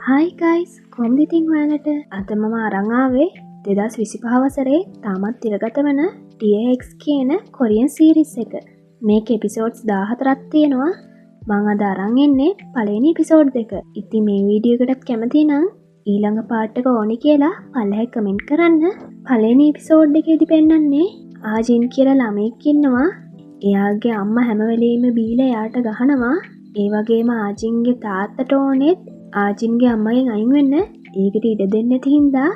හයි guys කොහොමද ඉතින් ඔයාලට අද මම අරන් ආවේ 2025 වසරේ තාමත් තිරගත වන TX කියන කොරියන් සීරීස් එක. මේක එපිසෝඩ්ස් 14ක් තියෙනවා. මම අද අරන් එන්නේ පළවෙනි එපිසෝඩ් එක. ඉතින් මේ වීඩියෝ එකටත් කැමති නම් ඊළඟ පාර්ට් එක ඕනි කියලා පල්ලෙහා කමෙන්ට් කරන්න. පළවෙනි එපිසෝඩ් එකේදී පෙන්නන්නේ ආජින් කියලා ළමෙක් ඉන්නවා. එයාගේ අම්මා හැම වෙලෙම බීලා එයාට ගහනවා. ඒ වගේම ආජින්ගේ තාත්තට ඕනෙත් ආජින්ගේ අම්මගෙන් අයින් වෙන්න ඒකට ඉඩ දෙන්න නැති හින්දා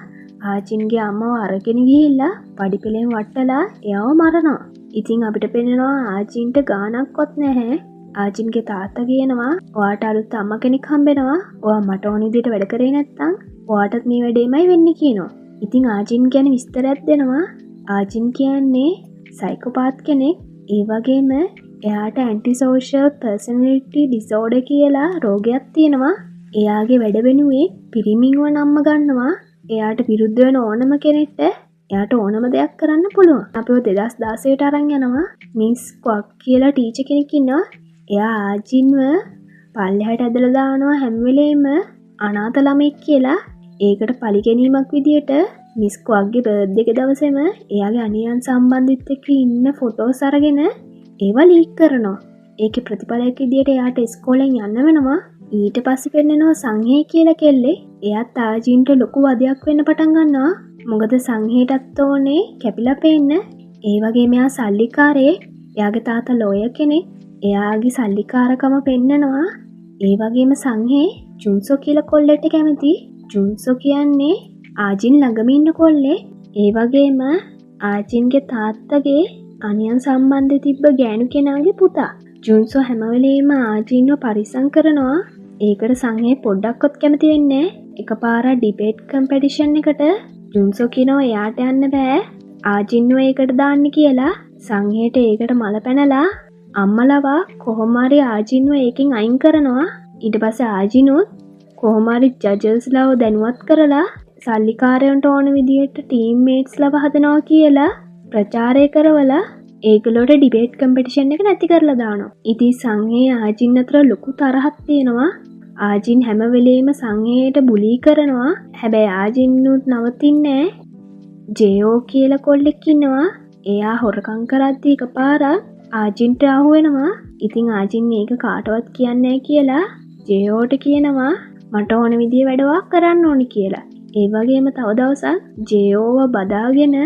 ආජින්ගේ අම්මව අරගෙන ගිහිල්ලා පඩිපෙළෙන් වට්ටලා එයාව මරනවා. ඉතින් අපිට පේනවා ආජින්ට ගානක්වත් නැහැ. ආජින්ගේ තාත්තා කියනවා ඔයාට අලුත් අම්මා කෙනෙක් හම්බෙනවා. ඔයා මට ඕන විදිහට වැඩ කරේ නැත්නම් ඔයාටත් මේ වැඩේමයි වෙන්නේ කියනවා. ඉතින් ආජින් ගැන විස්තරයක් දෙනවා. ආජින් කියන්නේ සයිකෝපාත් කෙනෙක්. ඒ වගේම එයාට ඇන්ටිසෝෂල් පර්සනැලිටි ඩිසෝඩර් කියලා රෝගයක් තියෙනවා. එයාගේ වැඩ වෙනුවේ පිරිමින්ව නම්ම ගන්නවා. එයාට විරුද්ධ වෙන ඕනම කෙනෙක්ට එයාට ඕනම දෙයක් කරන්න පුළුවන්. අපිව 2016ට අරන් යනවා. මිස් ක්වක් කියලා ටීචර් කෙනෙක් ඉන්නවා. එයා ආජින්ව පල්ලෙහාට ඇදලා දානවා හැම වෙලේම අනාථ ළමෙක් කියලා. ඒකට පරිගැනීමක් විදියට මිස් ක්වක්ගේ බර්ත්ඩේ එක දවසේම එයාගේ අනියන් සම්බන්ධිත එක්ක ඉන්න ෆොටෝස් අරගෙන ඒවා ලීක් කරනවා. ඒකේ ප්‍රතිඵලයක් විදියට එයාට ඉස්කෝලෙන් යන්න වෙනවා. ඊට පස්සේ පෙන්නනවා සංහේ කියලා කෙල්ලේ. එයාත් ආජින්ට ලොකු වදයක් වෙන්න පටන් ගන්නවා. මොකද සංහේටත් ඕනේ කැපිලා පේන්න. ඒ වගේම එයා සල්ලිකාරයෙක්. එයාගේ තාත්තා ලෝයර් කෙනෙක්. එයාගේ සල්ලිකාරකම පෙන්නනවා. ඒ වගේම සංහේ ජුන්සෝ කියලා කොල්ලෙක්ට කැමති. ජුන්සෝ කියන්නේ ආජින් ළඟම ඉන්න කොල්ලේ. ඒ වගේම ආජින්ගේ තාත්තගේ අනියන් සම්බන්ධ තිබ්බ ගෑනු කෙනාගේ පුතා. ජුන්සෝ හැම වෙලේම ආජින්ව පරිස්සම් කරනවා. ඒකට සංහේ පොඩ්ඩක්වත් කැමති වෙන්නේ නැහැ. එකපාරක් ඩිබේට් කම්පිටිෂන් එකට ජුන්සෝ කියනවා එයාට යන්න බෑ. ආජින්ව ඒකට දාන්න කියලා. සංහේට ඒකට මල පැනලා අම්මලවා කොහොම හරි ආජින්ව ඒකෙන් අයින් කරනවා. ඊට පස්සේ ආජිනුත් කොහොම හරි ජජස්ලව දැනුවත් කරලා සල්ලිකාරයන්ට ඕන විදිහට ටීම්මේට්ස්ලව හදනවා කියලා ප්‍රචාරය කරවලා ඒගොල්ලෝට ඩිබේට් කම්පිටිෂන් එක නැති කරලා දානවා. ඉතින් සංහේ ආජින් අතර ලොකු තරහක් තියෙනවා. ආජින් හැම වෙලේම සංහේට බුලී කරනවා. හැබැයි ආජින්නුත් නවතින්නේ නැහැ. ජේෝ කියලා කොල්ලෙක් ඉන්නවා. එයා හොරකම් කරද්දී එකපාරක් ආජින්ට අහු වෙනවා. ඉතින් ආජින් මේක කාටවත් කියන්නේ නැහැ කියලා ජේෝට කියනවා මට ඕන විදිහේ වැඩක් කරන්න ඕනි කියලා. ඒ වගේම තව දවසක් ජේෝව බදාගෙන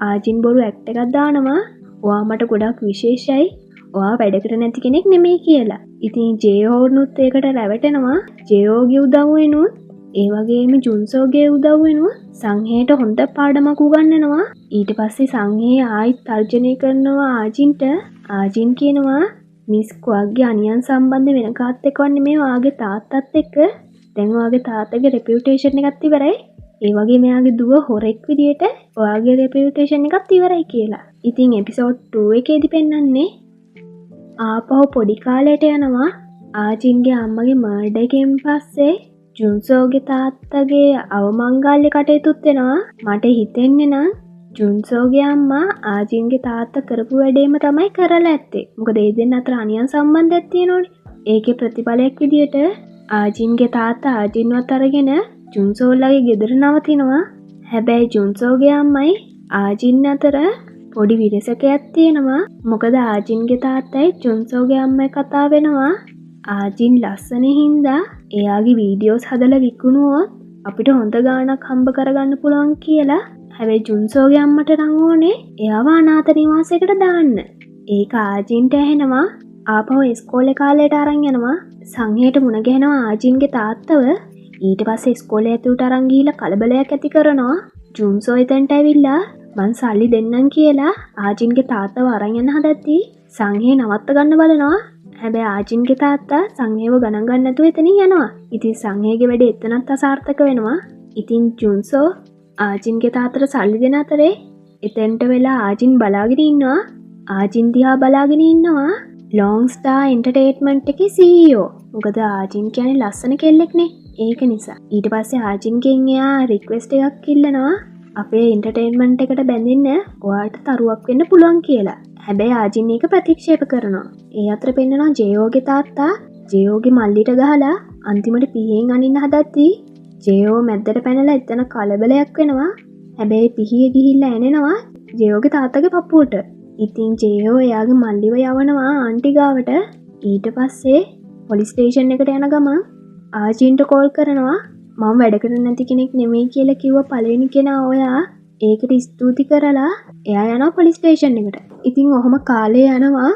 ආජින් බොරු ඇක්ට් එකක් දානවා. ඔයා මට ගොඩක් විශේෂයි. ඔයා වැඩකට නැති කෙනෙක් නෙමෙයි කියලා. ඉතින් ජේහෝනුත් ඒකට රැවටෙනවා. ජේහෝගේ උදව්වෙනුත් ඒ වගේම ජුන්සෝගේ උදව්වෙනුත් සංහේට හොඳ පාඩමක් උගන්වනවා. ඊට පස්සේ සංහේ ආයිත් තර්ජනය කරනවා ආජින්ට. ආජින් කියනවා මිස් ක්වක්ගේ අනියන් සම්බන්ධ වෙන කාත් එක්කවත් නෙමෙයි ඔයාගේ තාත්තත් එක්ක. දැන් ඔයාගේ තාත්තගේ රෙපියුටේෂන් එකත් ඉවරයි. ඒ වගේ මෙයාගේ දුව හොරෙක් විදියට ඔයාගේ රෙපියුටේෂන් එකත් ඉවරයි කියලා. ඉතින් එපිසෝඩ් 2 එකේදී පෙන්නන්නේ ආපහු පොඩි කාලයට යනවා. ආජින්ගේ අම්මගේ මර්ඩර් එකෙන් පස්සේ ජුන්සෝගේ තාත්තගේ අවමංගල්‍ය කටයුතුත් වෙනවා. මට හිතෙන්නේ නම් ජුන්සෝගේ අම්මා ආජින්ගේ තාත්තා කරපු වැඩේම තමයි කරලා ඇත්තේ. මොකද ඒ දෙන්න අතර අනියන් සම්බන්ධයක් තියෙනවනේ. ඒකේ ප්‍රතිඵලයක් විදියට ආජින්ගේ තාත්තා ආජින්වත් අරගෙන ජුන්සෝල්ලගේ ගෙදර නවතිනවා. හැබැයි ජුන්සෝගේ අම්මයි ආජින් අතර පොඩි විරසකයක් තියෙනවා. මොකද ආජින්ගේ තාත්තයි ජුන්සෝගේ අම්මයි කතා වෙනවා. ආජින් ලස්සන හින්දා එයාගේ වීඩියෝස් හදලා විකුණුවොත් අපිට හොඳ ගාණක් හම්බ කරගන්න පුළුවන් කියලා. හැබැයි ජුන්සෝගේ අම්මට නම් ඕනේ එයාව අනාථ නිවාසයකට දාන්න. ඒක ආජින්ට ඇහෙනවා. ආපහු ඉස්කෝලේ කාලයට අරන් යනවා. සංහේට මුණ ගැහෙනවා ආජින්ගේ තාත්තව. ඊට පස්සේ ඉස්කෝලේ ඇතුළට අරන් ගිහිල්ලා කලබලයක් ඇති කරනවා. ජුන්සෝ එතනට ඇවිල්ලා මං සල්ලි දෙන්නම් කියලා ආජින්ගේ තාත්තව අරන් යන්න හදද්දී සංහේ නවත්ත ගන්න බලනවා. හැබැයි ආජින්ගේ තාත්තා සංහේව ගණන් ගන්න නැතුව එතනින් යනවා. ඉතින් සංහේගේ වැඩේ එතනත් අසාර්ථක වෙනවා. ඉතින් ජුන්සෝ ආජින්ගේ තාත්තට සල්ලි දෙන අතරේ එතෙන්ට වෙලා ආජින් බලාගෙන ඉන්නවා. ආජින් දිහා බලාගෙන ඉන්නවා ලොං ස්ටාර් එන්ටර්ටේන්මන්ට් එකේ CEO. මොකද ආජින් කියන්නේ ලස්සන කෙල්ලෙක්නේ. ඒක නිසා. ඊට පස්සේ ආජින්ගෙන් එයා රික්වෙස්ට් එකක් ඉල්ලනවා. අපේ එන්ටර්ටේන්මන්ට් එකට බැඳෙන්න ඔයාට තරුවක් වෙන්න පුළුවන් කියලා. හැබැයි ආජින් ඒක ප්‍රතික්ෂේප කරනවා. ඒ අතර පෙන්නනවා ජේෝගේ තාත්තා ජයෝගේ මල්ලිට ගහලා අන්තිමට පිහෙන් අනින්න හදත්දී ජයෝ මැද්දට පැනලා එතන කලබලයක් වෙනවා. හැබැයි පිහිය ගිහිල්ලා ඇනෙනවා ජයෝගේ තාත්තගේ පපුවට. ඉතින් ජයෝ එයාගේ මල්ලිව යවනවා ආන්ටිගාවට. ඊට පස්සේ පොලිස් ස්ටේෂන් එකට යන ගමන් ආජීන්ට කෝල් කරනවා මම වැඩකට නැති කෙනෙක් නෙමෙයි කියලා කිව්ව පළවෙනි කෙනා ඔයා. ඒකට ස්තුති කරලා එයා යනවා පොලිස් ස්ටේෂන් එකට. ඉතින් ඔහොම කාලේ යනවා.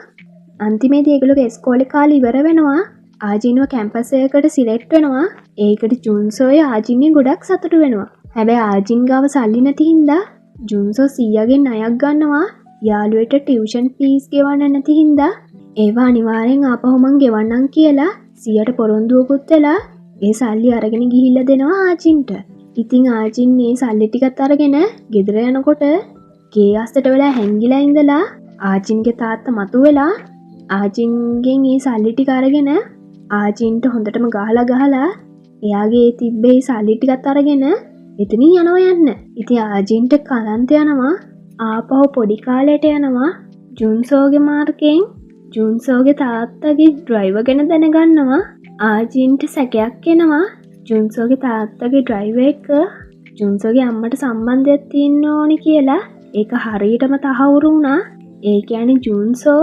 අන්තිමේදී ඒගොල්ලෝගේ ඉස්කෝලේ කාලේ ඉවර වෙනවා. ආජීන්ව කැම්පස් එකකට සිලෙක්ට් වෙනවා. ඒකට ජුන්සෝය ආජීන්ගෙන් ගොඩක් සතුටු වෙනවා. හැබැයි ආජීන් ගාව සල්ලි නැති හින්දා ජුන්සෝ සීයාගෙන් ණයක් ගන්නවා. යාළුවෙට ටියුෂන් ෆීස් ගෙවන්න නැති හින්දා ඒවා අනිවාර්යෙන් ආපහු මං ගෙවන්නම් කියලා සීයාට පොරොන්දුවකුත් වෙලා ඒ සල්ලි අරගෙන ගිහිල්ලා දෙනවා ආජීන්ට. ඉතින් ආජීන් මේ සල්ලි ටිකත් අරගෙන ගෙදර යනකොට ගේ අස්සට වෙලා හැංගිලා ඉඳලා ආජීන්ගේ තාත්තා මතුවෙලා ආජීන්ගෙන් මේ සල්ලි ටික අරගෙන ආජීන්ට හොඳටම ගහලා එයාගේ තිබ්බේ සල්ලි ටිකත් අරගෙන එතනින් යනවා යන්න. ඉතින් ආජීන්ට කලන්ත යනවා. ආපහු පොඩි කාලයට යනවා. ජුන්සෝගේ මාර්කයෙන් ජුන්සෝගේ තාත්තගේ ඩ්‍රයිවර් ගැන දැනගන්නවා. ආජීන්ට සැකයක් එනවා. ජුන්සෝගේ තාත්තගේ ඩ්‍රයිවර් එක ජුන්සෝගේ අම්මට සම්බන්ධයක් තියෙන්න ඕනි කියලා. ඒක හරියටම තහවුරු වුණා. ඒ කියන්නේ ජුන්සෝ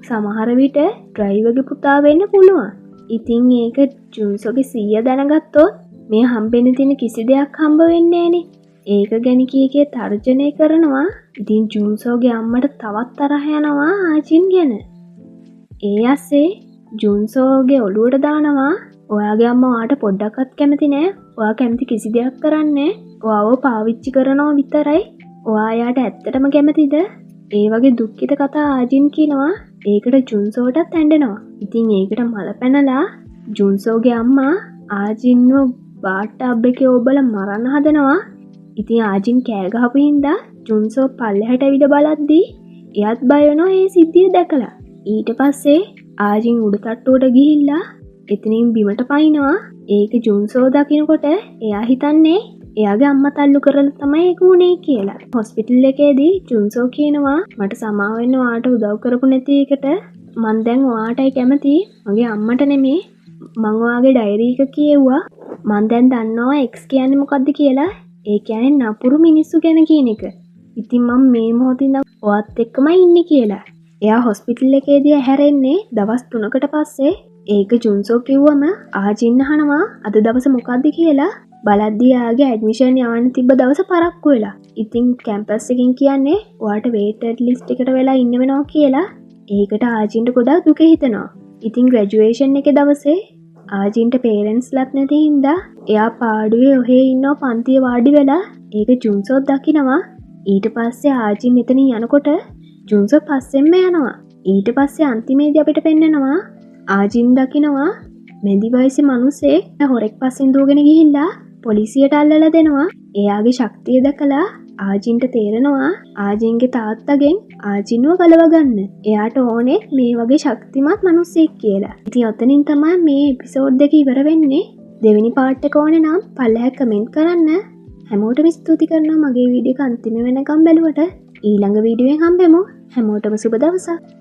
සමහර විට ඩ්‍රයිවර්ගේ පුතා වෙන්න පුළුවන්. ඉතින් ඒක ජුන්සෝගේ සීයා දැනගත්තොත් මේ හම්බෙන්න තියෙන කිසි දෙයක් හම්බ වෙන්නේ නැහනේ. ඒක ගැන කීකේ තර්ජනය කරනවා. ඉතින් ජුන්සෝගේ අම්මට තවත් තරහ යනවා ආජීන් ගැන. ඒ ඇස්සේ ජුන්සෝගේ ඔළුවට දානවා ඔයාගේ අම්මා ඔයාට පොඩ්ඩක්වත් කැමති නෑ. ඔයා කැමති කිසි දෙයක් කරන්නේ. ඔයාව පාවිච්චි කරනවා විතරයි. ඔයා යාට ඇත්තටම කැමතිද? ඒ වගේ දුක්ඛිත කතා ආජීන් කියනවා. ඒකට ජුන්සෝටත් ඇඬෙනවා. ඉතින් ඒකට මල පැනලා ජුන්සෝගේ අම්මා ආජීන්ව බාට්ටබ් එකේ ඔබලා මරන්න හදනවා. ඉතින් ආජීන් කෑ ගහපු හින්දා ජුන්සෝ පල්ලෙහාට ඇවිද බලද්දී එයාත් බය වෙනවා මේ සිද්ධිය දැකලා. ඊට පස්සේ ආජීන් උඩ තට්ටුවට ගිහිල්ලා එතනින් බිමට පයින්නවා. ඒක ජුන්සෝ දකිනකොට එයා හිතන්නේ එයාගේ අම්මා තල්ලු කරලා තමයි ඒක උනේ කියලා. හොස්පිටල් එකේදී ජුන්සෝ කියනවා මට සමාව වෙන්න ඔයාට උදව් කරපු නැති එකට මං දැන් ඔයාටයි කැමති. මගේ අම්මට නෙමෙයි. මං ඔයාගේ ඩයරි එක කියෙව්වා. මං දැන් දන්නවා X කියන්නේ මොකද්ද කියලා. ඒ කියන්නේ නපුරු මිනිස්සු ගැන කියන එක. ඉතින් මම මේ මොහොතින් ඔයත් එක්කමයි ඉන්නේ කියලා. එයා හොස්පිටල් එකේදී ඇහැරෙන්නේ දවස් 3කට පස්සේ. ඒක ජුන්සෝ කිව්වම ආජීන් අහනවා අද දවස මොකද්ද කියලා. බලද්දී ආගේ ඇඩ්මිෂන් යවන්න තිබ්බ දවස පරක්කු වෙලා. ඉතින් කැම්පස් එකකින් කියන්නේ ඔයාට වේටඩ් ලිස්ට් එකට වෙලා ඉන්න වෙනවා කියලා. ඒකට ආජීන්ට ගොඩක් දුක හිතෙනවා. ඉතින් ග්‍රැජුවේෂන් එකේ දවසේ ආජීන්ට පේරන්ට්ස්ලත් නැති හින්දා එයා පාඩුවේ ඔහේ ඉන්නවා පන්තියේ වාඩි වෙලා. ඒක ජුන්සෝ දකිනවා. ඊට පස්සේ ආජීන් එතනින් යනකොට ජුන්සෝ පස්සෙන්ම යනවා. ඊට පස්සේ අන්තිමේදී අපිට පෙන්නනවා ආජීන් දකිනවා මෙදි වයසේ මිනිස්සේ හොරෙක් පස්සෙන් දුවගෙන ගිහිල්ලා පොලිසියට අල්ලලා දෙනවා. එයාගේ ශක්තිය දැකලා ආජීන්ට තේරෙනවා ආජීන්ගේ තාත්තගෙන් ආජීන්ව ගලව ගන්න. එයාට ඕනේ මේ වගේ ශක්තිමත් මිනිස්සෙක් කියලා. ඉතින් ඔතනින් තමයි මේ එපිසෝඩ් එක ඉවර වෙන්නේ. දෙවෙනි පාර්ට් එක ඕනේ නම් පල්ලෙහා කමෙන්ට් කරන්න. හැමෝටම ස්තුති කරනවා මගේ වීඩියෝ එක අන්තිම වෙනකම් බැලුවට. ඊළඟ වීඩියෝෙන් හම්බෙමු. හැමෝටම සුබ දවසක්.